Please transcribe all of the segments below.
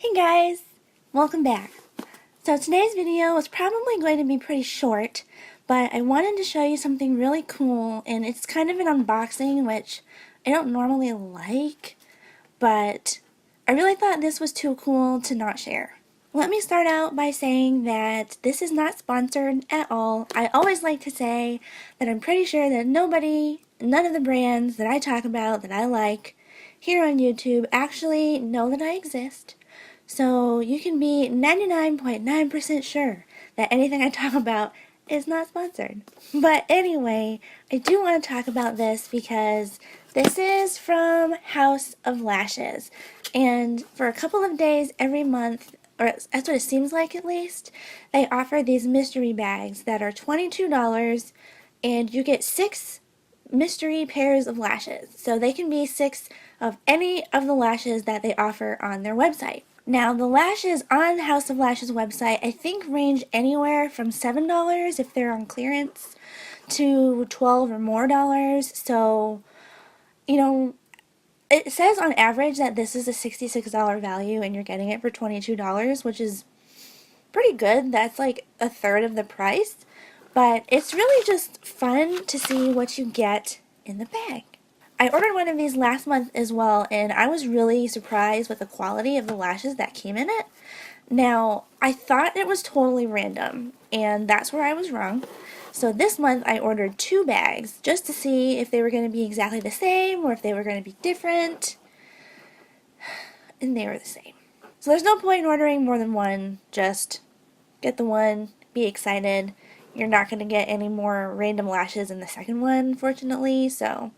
Hey guys! Welcome back. So today's video is probably going to be pretty short, but I wanted to show you something really cool, and it's kind of an unboxing, which I don't normally like, but I really thought this was too cool to not share. Let me start out by saying that this is not sponsored at all. I always like to say that I'm pretty sure that none of the brands that I talk about that I like here on YouTube actually know that I exist. So you can be 99.9% sure that anything I talk about is not sponsored. But anyway, I do want to talk about this because this is from House of Lashes. And for a couple of days every month, or that's what it seems like at least, they offer these mystery bags that are $22 and you get 6 mystery pairs of lashes. So they can be 6 of any of the lashes that they offer on their website. Now, the lashes on House of Lashes website, I think range anywhere from $7 if they're on clearance to $12 or more dollars. So, it says on average that this is a $66 value and you're getting it for $22, which is pretty good. That's like a third of the price. But it's really just fun to see what you get in the bag. I ordered one of these last month as well, and I was really surprised with the quality of the lashes that came in it. Now, I thought it was totally random, and that's where I was wrong. So this month I ordered 2 bags just to see if they were going to be exactly the same or if they were going to be different. And they were the same. So there's no point in ordering more than one. Just get the one, be excited. You're not going to get any more random lashes in the second one, fortunately, so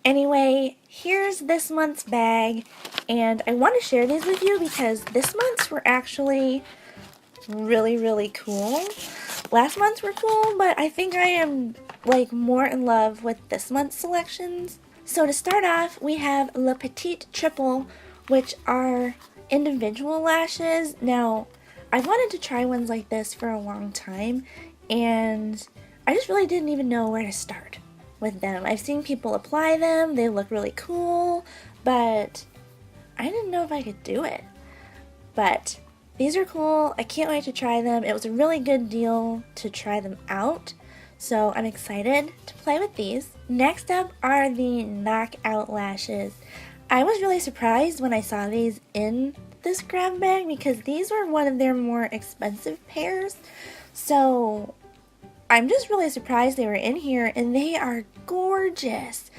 Anyway, here's this month's bag, and I want to share these with you because this month's were actually really cool. Last month's were cool, but I think I am like more in love with this month's selections. So to start off, we have Le Petit Triple, which are individual lashes. Now, I've wanted to try ones like this for a long time, and I just really didn't even know where to start with them. I've seen people apply them, they look really cool, but I didn't know if I could do it. But these are cool, I can't wait to try them. It was a really good deal to try them out, so I'm excited to play with these. Next up are the Knockout Lashes. I was really surprised when I saw these in this grab bag because these were one of their more expensive pairs, so I'm just really surprised they were in here, and they are gorgeous.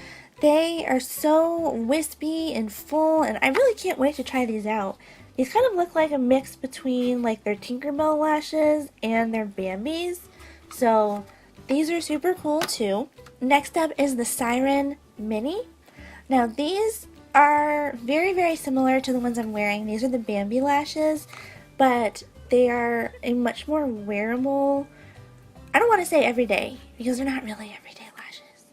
They are so wispy and full, and I really can't wait to try these out. These kind of look like a mix between like their Tinkerbell lashes and their Bambis, so these are super cool too. Next up is the Siren Mini. Now these are very similar to the ones I'm wearing. These are the Bambi lashes, but they are a much more wearable, I don't want to say everyday, because they're not really everyday lashes,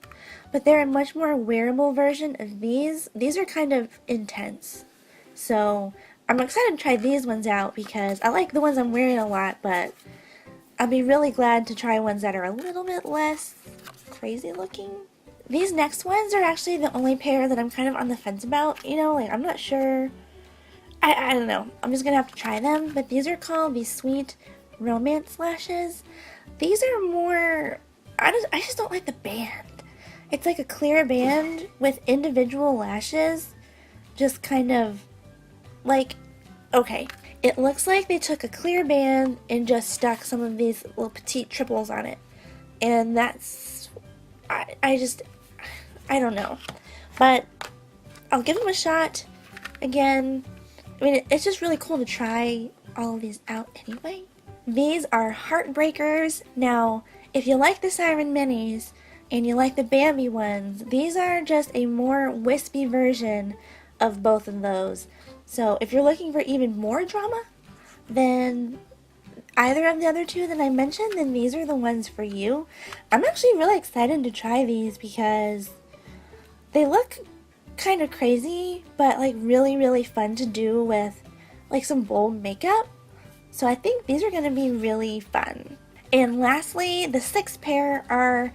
but they're a much more wearable version of these. These are kind of intense, so I'm excited to try these ones out because I like the ones I'm wearing a lot, but I'll be really glad to try ones that are a little bit less crazy looking. These next ones are actually the only pair that I'm kind of on the fence about, like I'm not sure. I don't know. I'm just going to have to try them, but these are called the Sweet Romance Lashes. These are more, I just don't like the band. It's like a clear band with individual lashes, just kind of like, okay, it looks like they took a clear band and just stuck some of these little petite triples on it. And that's, I don't know. But I'll give them a shot. Again, I mean, it's just really cool to try all of these out anyway. These are Heartbreakers. Now, if you like the Siren Minis and you like the Bambi ones, these are just a more wispy version of both of those. So if you're looking for even more drama than either of the other two that I mentioned, then these are the ones for you. I'm actually really excited to try these because they look kind of crazy, but like really fun to do with like some bold makeup. So I think these are going to be really fun. And lastly, the 6th pair are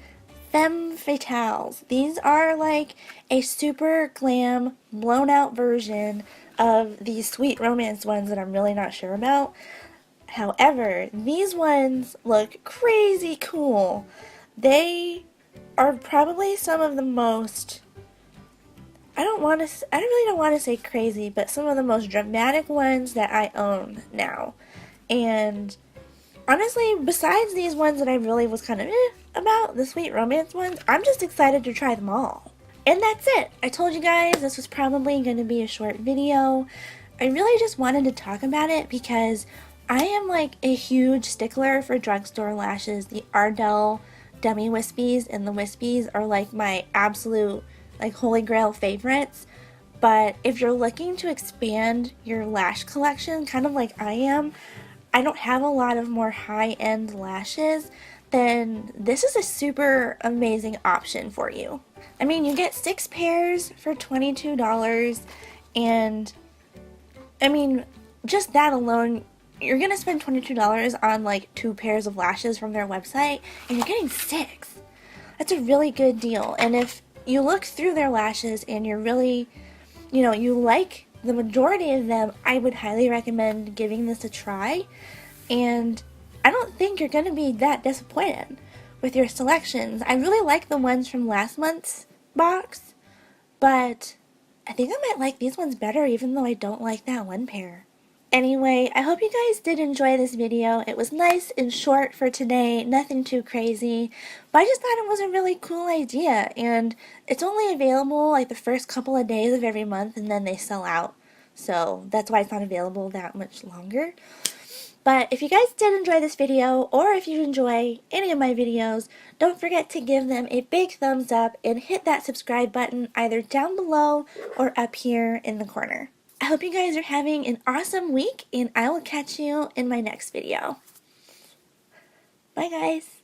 Femme Fatales. These are like a super glam, blown out version of these sweet romance ones that I'm really not sure about. However, these ones look crazy cool. They are probably some of the most, I really don't want to say crazy, but some of the most dramatic ones that I own now. And honestly, besides these ones that I really was kind of about, the sweet romance ones, I'm just excited to try them all. And that's it. I told you guys this was probably going to be a short video. I really just wanted to talk about it because I am like a huge stickler for drugstore lashes. The Ardell Dummy Wispies and the Wispies are like my absolute like holy grail favorites. But if you're looking to expand your lash collection, kind of like I am, I don't have a lot of more high-end lashes, then this is a super amazing option for you. I mean, you get 6 pairs for $22, and I mean, just that alone, you're gonna spend $22 on like 2 pairs of lashes from their website, and you're getting 6. That's a really good deal. And if you look through their lashes and you're really, you like the majority of them, I would highly recommend giving this a try. And I don't think you're going to be that disappointed with your selections. I really like the ones from last month's box, but I think I might like these ones better even though I don't like that one pair. Anyway, I hope you guys did enjoy this video. It was nice and short for today, nothing too crazy, but I just thought it was a really cool idea, and it's only available like the first couple of days of every month and then they sell out, so that's why it's not available that much longer. But if you guys did enjoy this video, or if you enjoy any of my videos, don't forget to give them a big thumbs up and hit that subscribe button either down below or up here in the corner. I hope you guys are having an awesome week, and I will catch you in my next video. Bye guys!